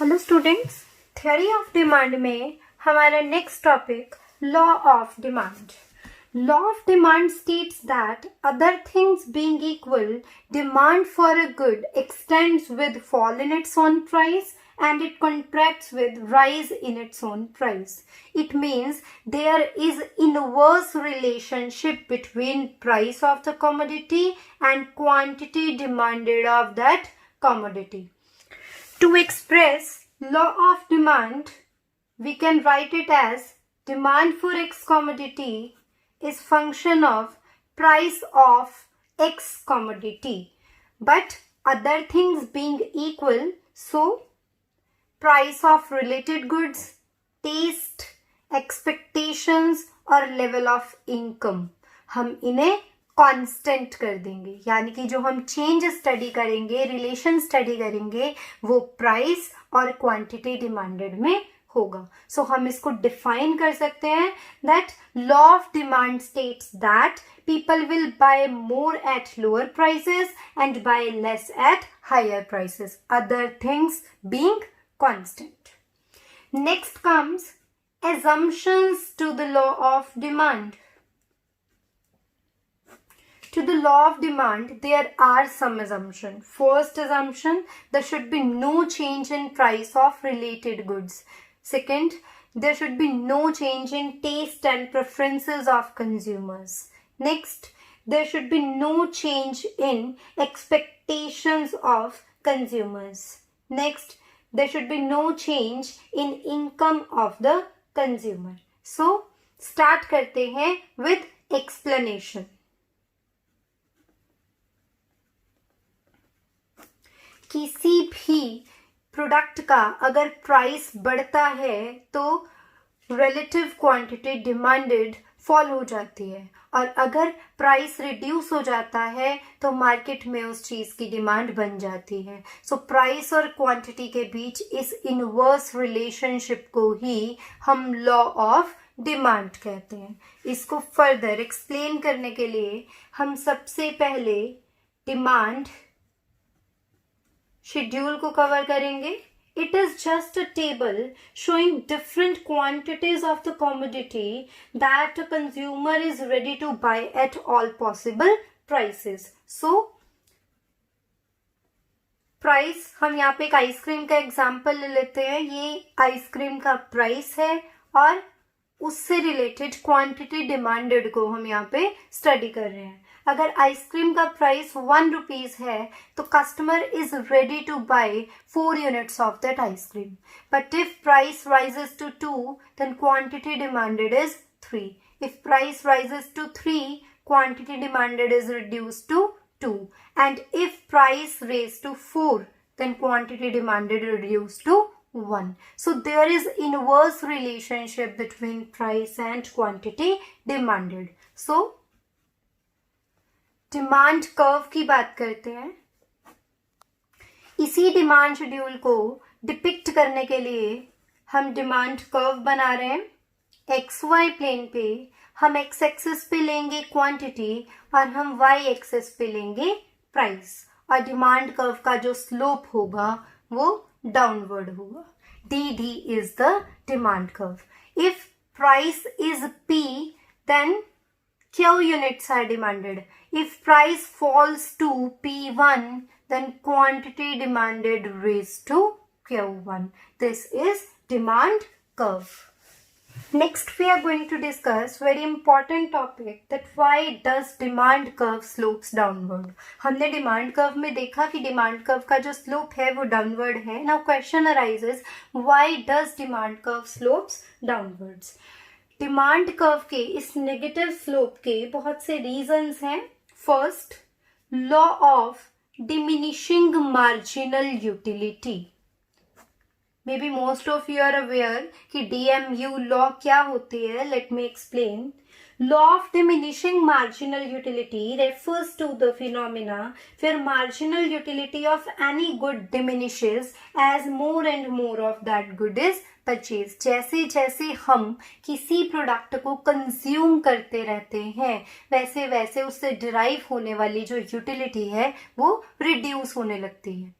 Hello students, theory of demand में हमारा next topic law of demand. Law of demand states that other things being equal, demand for a good x tends with fall in its own price and it contracts with rise in its own price. It means there is inverse relationship between price of the commodity and quantity demanded of that commodity. To express law of demand, we can write it as demand for X commodity is function of price of X commodity. But other things being equal, so price of related goods, taste, expectations और level of income, हम इन्हें constant कर देंगे. यानी कि जो हम change study करेंगे, रिलेशन स्टडी करेंगे, वो प्राइस और क्वांटिटी डिमांडेड में होगा. सो हम इसको डिफाइन कर सकते हैं that law of demand states that people will buy more at lower prices and buy less at higher prices, other things being constant. Next comes assumptions to the law of demand. To the law of demand, there are some assumptions. First assumption, there should be no change in price of related goods. Second, there should be no change in taste and preferences of consumers. Next, there should be no change in expectations of consumers. Next, there should be no change in income of the consumer. So, start करते हैं with explanation. किसी भी product का अगर price बढ़ता है तो relative quantity demanded fall हो जाती है, और अगर प्राइस रिड्यूस हो जाता है तो मार्केट में उस चीज़ की डिमांड बन जाती है. सो प्राइस और क्वांटिटी के बीच इस इनवर्स रिलेशनशिप को ही हम लॉ ऑफ डिमांड कहते हैं. इसको फर्दर एक्सप्लेन करने के लिए हम सबसे पहले डिमांड शेड्यूल को कवर करेंगे. It is just a table showing different quantities of the commodity that a consumer is ready to buy at all possible prices. So, price, हम यहाँ पे एक आइसक्रीम का एग्जाम्पल ले लेते हैं. ये आइसक्रीम का प्राइस है और उससे रिलेटेड क्वांटिटी डिमांडेड को हम यहाँ पे स्टडी कर रहे हैं. अगर आइसक्रीम का प्राइस 1 रुपीज है तो customer is ready to buy 4 units of that ice cream. But if price rises to 2, then quantity demanded is 3. If price rises to 3, quantity demanded is reduced to 2. And if price raise to 4, then quantity demanded reduced to 1. So there is inverse relationship between price and quantity demanded. So demand curve की बात करते हैं. इसी demand schedule को depict करने के लिए हम डिमांड कर्व बना रहे हैं. एक्स वाई प्लेन पे हम एक्स एक्सिस पे लेंगे क्वांटिटी और हम वाई एक्सिस पे लेंगे प्राइस, और डिमांड कर्व का जो स्लोप होगा वो डाउनवर्ड होगा. D D is the demand curve. If price is P, then Q units are demanded. If price falls to P1, then quantity demanded raised to Q1. This is demand curve. Next, we are going to discuss very important topic that why does demand curve slopes downward. हमने demand curve में देखा कि demand curve का जो slope है वो downward है. Now question arises, why does demand curve slopes downwards? Demand curve के इस नेगेटिव स्लोप के बहुत से रीजंस हैं. First, law of diminishing marginal utility. Maybe most of you are aware कि DMU लॉ क्या होती है. Let me explain. Law of diminishing marginal utility refers to the phenomena where marginal utility of any good diminishes as more and more of that good is purchased. जैसे जैसे हम किसी product को consume करते रहते हैं वैसे वैसे उससे डिराइव होने वाली जो यूटिलिटी है वो रिड्यूस होने लगती है.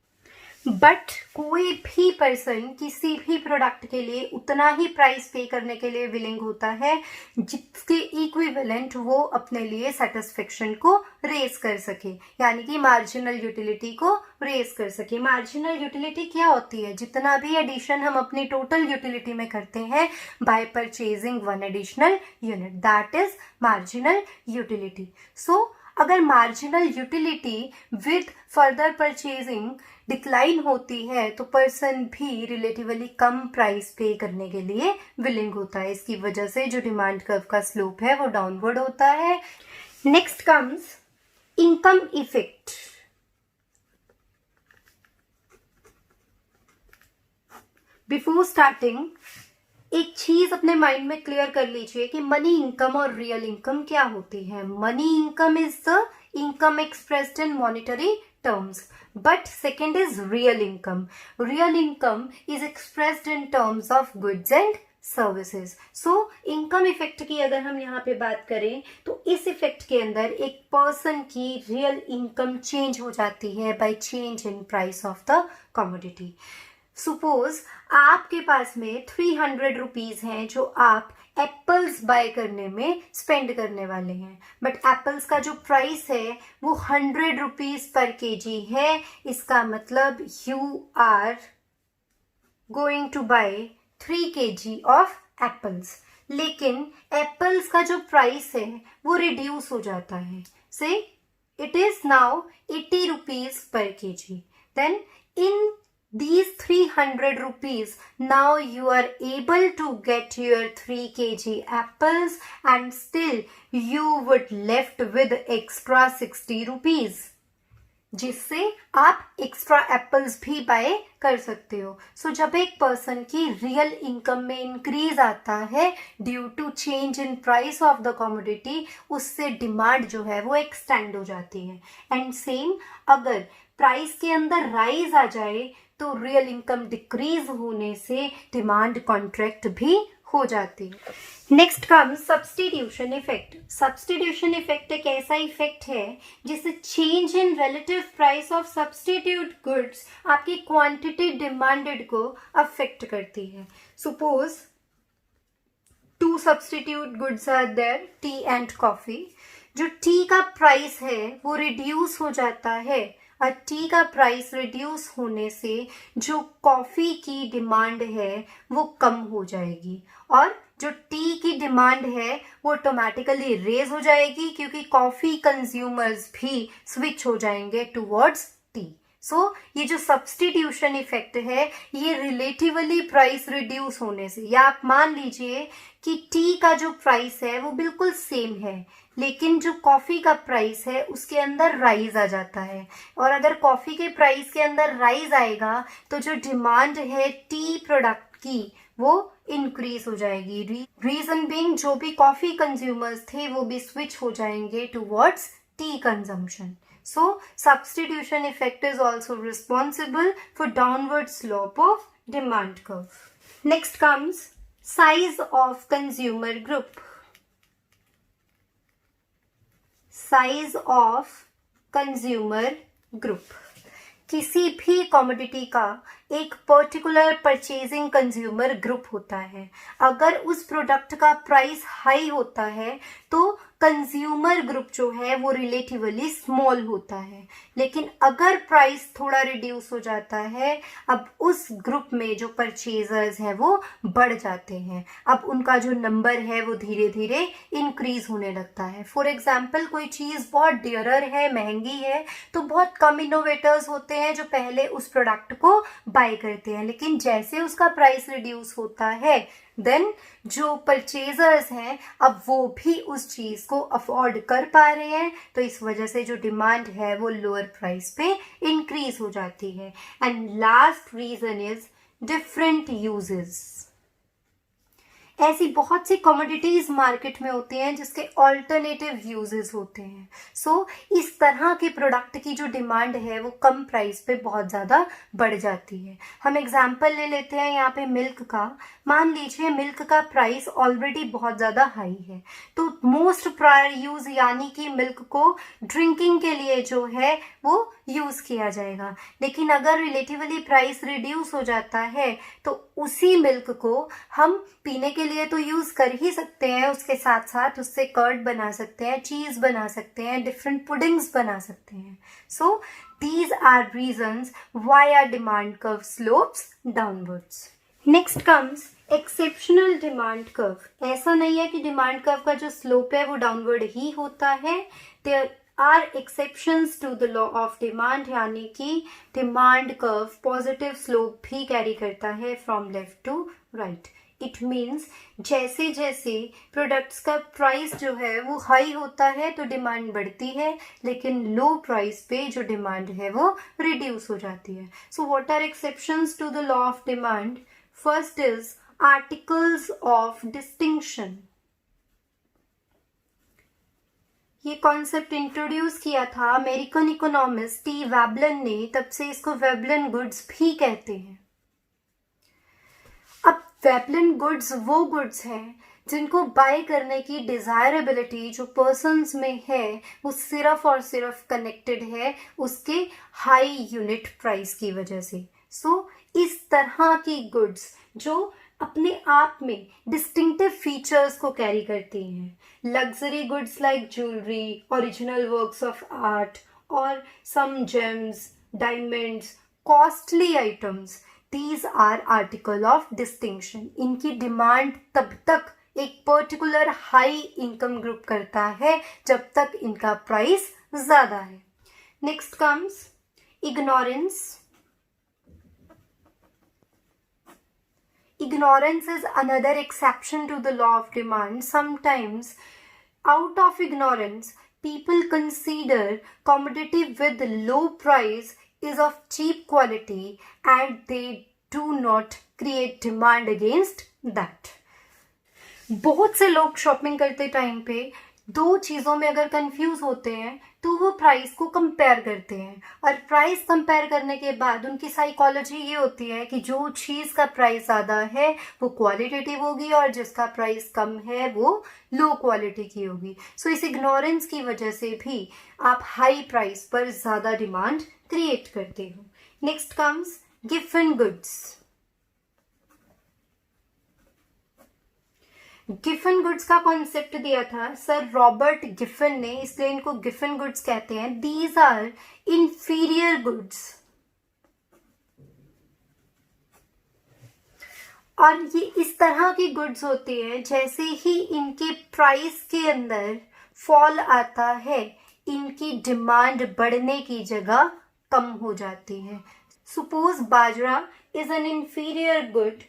बट कोई भी पर्सन किसी भी प्रोडक्ट के लिए उतना ही प्राइस पे करने के लिए विलिंग होता है जिसके इक्विवेलेंट वो अपने लिए सेटिस्फेक्शन को रेस कर सके, यानी कि मार्जिनल यूटिलिटी को रेस कर सके। मार्जिनल यूटिलिटी क्या होती है? जितना भी एडिशन हम अपनी टोटल यूटिलिटी में करते हैं by purchasing one additional unit, that is marginal utility. So अगर marginal utility with further purchasing decline होती है तो पर्सन भी रिलेटिवली कम प्राइस पे करने के लिए विलिंग होता है। इसकी वजह से जो डिमांड कर्व का स्लोप है वो डाउनवर्ड होता है। Next comes income effect. Before starting एक चीज अपने माइंड में क्लियर कर लीजिए कि मनी इनकम और रियल इनकम क्या होती है। Money income is the income expressed in monetary terms, but second is real income. Real income is expressed in terms of goods and services. So income effect की अगर हम यहाँ पे बात करें तो इस इफेक्ट के अंदर एक पर्सन की रियल इनकम चेंज हो जाती है by change in price of the commodity. Suppose आपके पास में 300 रुपीज हैं जो आप एप्पल्स बाय करने में स्पेंड करने वाले हैं, बट एप्पल्स का जो प्राइस है वो 100 रुपीज पर केजी है। इसका मतलब you are going to buy 3 kg of apples, लेकिन एप्पल्स का जो प्राइस है वो रिड्यूस हो जाता है। Say it is now 80 rupees per KG. Then in these 300 rupees, now you are able to get your 3 kg apples and still you would left with extra 60 rupees, जिससे आप extra apples भी bye कर सकते हो। सो जब एक person की real income में इंक्रीज आता है due to change in price of the commodity, उससे डिमांड जो है वो एक्सटेंड हो जाती है। एंड सेम अगर प्राइस के अंदर राइज आ जाए तो रियल इनकम डिक्रीज होने से डिमांड कॉन्ट्रैक्ट भी हो जाती है। Next come substitution effect. Substitution effect एक ऐसा इफेक्ट है जिससे change in relative price of substitute goods आपकी क्वांटिटी डिमांडेड को अफेक्ट करती है। Suppose 2 substitute goods are there, tea and coffee. जो टी का प्राइस है वो रिड्यूस हो जाता है और टी का प्राइस रिड्यूस होने से जो कॉफ़ी की डिमांड है वो कम हो जाएगी और जो टी की डिमांड है वो ऑटोमेटिकली रेज हो जाएगी क्योंकि कॉफ़ी कंज्यूमर्स भी स्विच हो जाएंगे टुवर्ड्स टी। सो ये जो सब्स्टिट्यूशन इफेक्ट है ये रिलेटिवली प्राइस रिड्यूस होने से, या आप मान लीजिए कि टी का जो प्राइस है वो बिल्कुल सेम है लेकिन जो कॉफ़ी का प्राइस है उसके अंदर राइज आ जाता है, और अगर कॉफ़ी के प्राइस के अंदर राइज आएगा तो जो डिमांड है टी प्रोडक्ट की वो इंक्रीज हो जाएगी। रीजन बीइंग जो भी कॉफ़ी कंज्यूमर्स थे वो भी स्विच हो जाएंगे towards T consumption. So substitution effect is also responsible for downward slope of demand curve. Next comes size of consumer group. Size of consumer group. किसी भी कमोडिटी का एक पर्टिकुलर परचेजिंग कंज्यूमर ग्रुप होता है। अगर उस प्रोडक्ट का price high होता है तो कंज्यूमर ग्रुप जो है वो रिलेटिवली स्मॉल होता है, लेकिन अगर प्राइस थोड़ा रिड्यूस हो जाता है अब उस ग्रुप में जो परचेजर्स हैं वो बढ़ जाते हैं, अब उनका जो नंबर है वो धीरे धीरे इंक्रीज होने लगता है। फॉर एग्जाम्पल कोई चीज़ बहुत डियरर है, महंगी है, तो बहुत कम इनोवेटर्स होते हैं जो पहले उस प्रोडक्ट को बाय करते हैं, लेकिन जैसे उसका प्राइस रिड्यूस होता है देन जो परचेजर्स हैं अब वो भी उस चीज़ को अफोर्ड कर पा रहे हैं, तो इस वजह से जो डिमांड है वो लोअर प्राइस पे इंक्रीज हो जाती है। And last reason is different uses. ऐसी बहुत सी कमोडिटीज मार्केट में होती हैं जिसके ऑल्टरनेटिव यूजेस होते हैं। सो इस तरह के प्रोडक्ट की जो डिमांड है वो कम प्राइस पे बहुत ज़्यादा बढ़ जाती है। हम एग्जांपल ले लेते हैं यहाँ पे मिल्क का। मान लीजिए मिल्क का प्राइस ऑलरेडी बहुत ज़्यादा हाई है, तो मोस्ट प्रायर यूज यानी कि मिल्क को ड्रिंकिंग के लिए जो है वो यूज़ किया जाएगा। लेकिन अगर रिलेटिवली प्राइस रिड्यूस हो जाता है तो उसी मिल्क को हम पीने के लिए तो यूज़ कर ही सकते हैं, उसके साथ साथ उससे कर्ड बना सकते हैं, चीज़ बना सकते हैं, डिफरेंट पुडिंग्स बना सकते हैं। सो these are reasons why our demand curve slopes downwards. Next comes exceptional demand curve. ऐसा नहीं है कि demand curve का जो slope है वो downward ही होता है. There are exceptions to the law of demand, यानी कि demand curve positive slope भी carry करता है from left to right. It means जैसे जैसे प्रोडक्ट्स का प्राइस जो है वो हाई होता है तो डिमांड बढ़ती है, लेकिन लो प्राइस पे जो डिमांड है वो रिड्यूस हो जाती है. So what are exceptions to the law of demand? First is articles of distinction. ये कॉन्सेप्ट इंट्रोड्यूस किया था अमेरिकन इकोनॉमिस्ट टी वेबलन ने, तब से इसको वेबलन गुड्स भी कहते हैं. अब वेबलन गुड्स वो गुड्स हैं जिनको बाय करने की डिजायरेबिलिटी जो पर्सन्स में है वो सिर्फ और सिर्फ कनेक्टेड है उसके हाई यूनिट प्राइस की वजह से. सो इस तरह की गुड्स जो अपने आप में डिस्टिंक्टिव फीचर्स को कैरी करती हैं, luxury goods like jewellery, original works of art और some gems, diamonds, costly items, these are article of distinction. इनकी डिमांड तब तक एक पर्टिकुलर हाई इनकम ग्रुप करता है जब तक इनका प्राइस ज्यादा है. Next comes ignorance. Ignorance is another exception to the law of demand. Sometimes, out of ignorance, people consider commodity with low price is of cheap quality and they do not create demand against that. बहुत से लोग shopping करते time पे दो चीज़ों में अगर confuse होते हैं तो वो प्राइस को कंपेयर करते हैं, और प्राइस कंपेयर करने के बाद उनकी साइकोलॉजी ये होती है कि जो चीज़ का प्राइस ज़्यादा है वो क्वालिटेटिव होगी और जिसका प्राइस कम है वो लो क्वालिटी की होगी. सो इस इग्नोरेंस की वजह से भी आप हाई प्राइस पर ज़्यादा डिमांड क्रिएट करते हो. Next comes Giffen goods. Giffen goods का कॉन्सेप्ट दिया था सर रॉबर्ट गिफन ने, इसलिए इनको गिफन गुड्स कहते हैं. These are inferior goods. और ये इस तरह की गुड्स होती हैं जैसे ही इनके प्राइस के अंदर फॉल आता है इनकी डिमांड बढ़ने की जगह कम हो जाती है. Suppose bajra is an inferior good.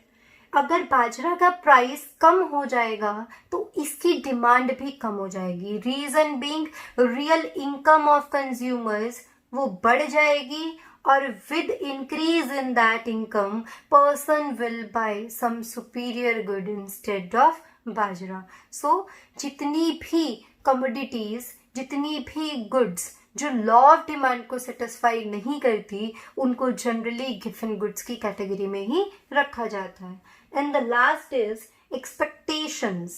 अगर बाजरा का प्राइस कम हो जाएगा तो इसकी डिमांड भी कम हो जाएगी. Reason being real income of consumers वो बढ़ जाएगी और with increase in that income person will buy some superior good instead of बाजरा. सो जितनी भी कमोडिटीज, जितनी भी गुड्स जो लॉ ऑफ डिमांड को सेटिस्फाई नहीं करती उनको जनरली गिफन गुड्स की कैटेगरी में ही रखा जाता है. And the last is expectations.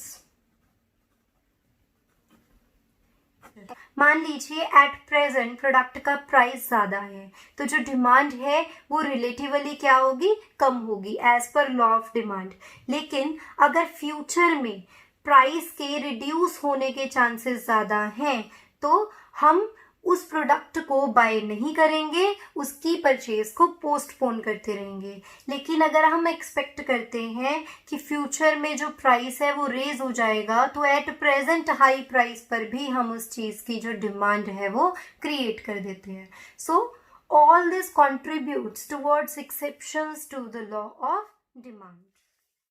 मान लीजिए एट प्रेजेंट प्रोडक्ट का प्राइस ज्यादा है तो जो डिमांड है वो रिलेटिवली क्या होगी, कम होगी as per law of demand. लेकिन अगर फ्यूचर में प्राइस के रिड्यूस होने के चांसेस ज्यादा हैं तो हम उस प्रोडक्ट को बाय नहीं करेंगे, उसकी परचेज को पोस्टपोन करते रहेंगे. लेकिन अगर हम एक्सपेक्ट करते हैं कि फ्यूचर में जो प्राइस है वो रेज हो जाएगा तो एट प्रेजेंट हाई प्राइस पर भी हम उस चीज़ की जो डिमांड है वो क्रिएट कर देते हैं. So all this contributes towards exceptions to the law of demand.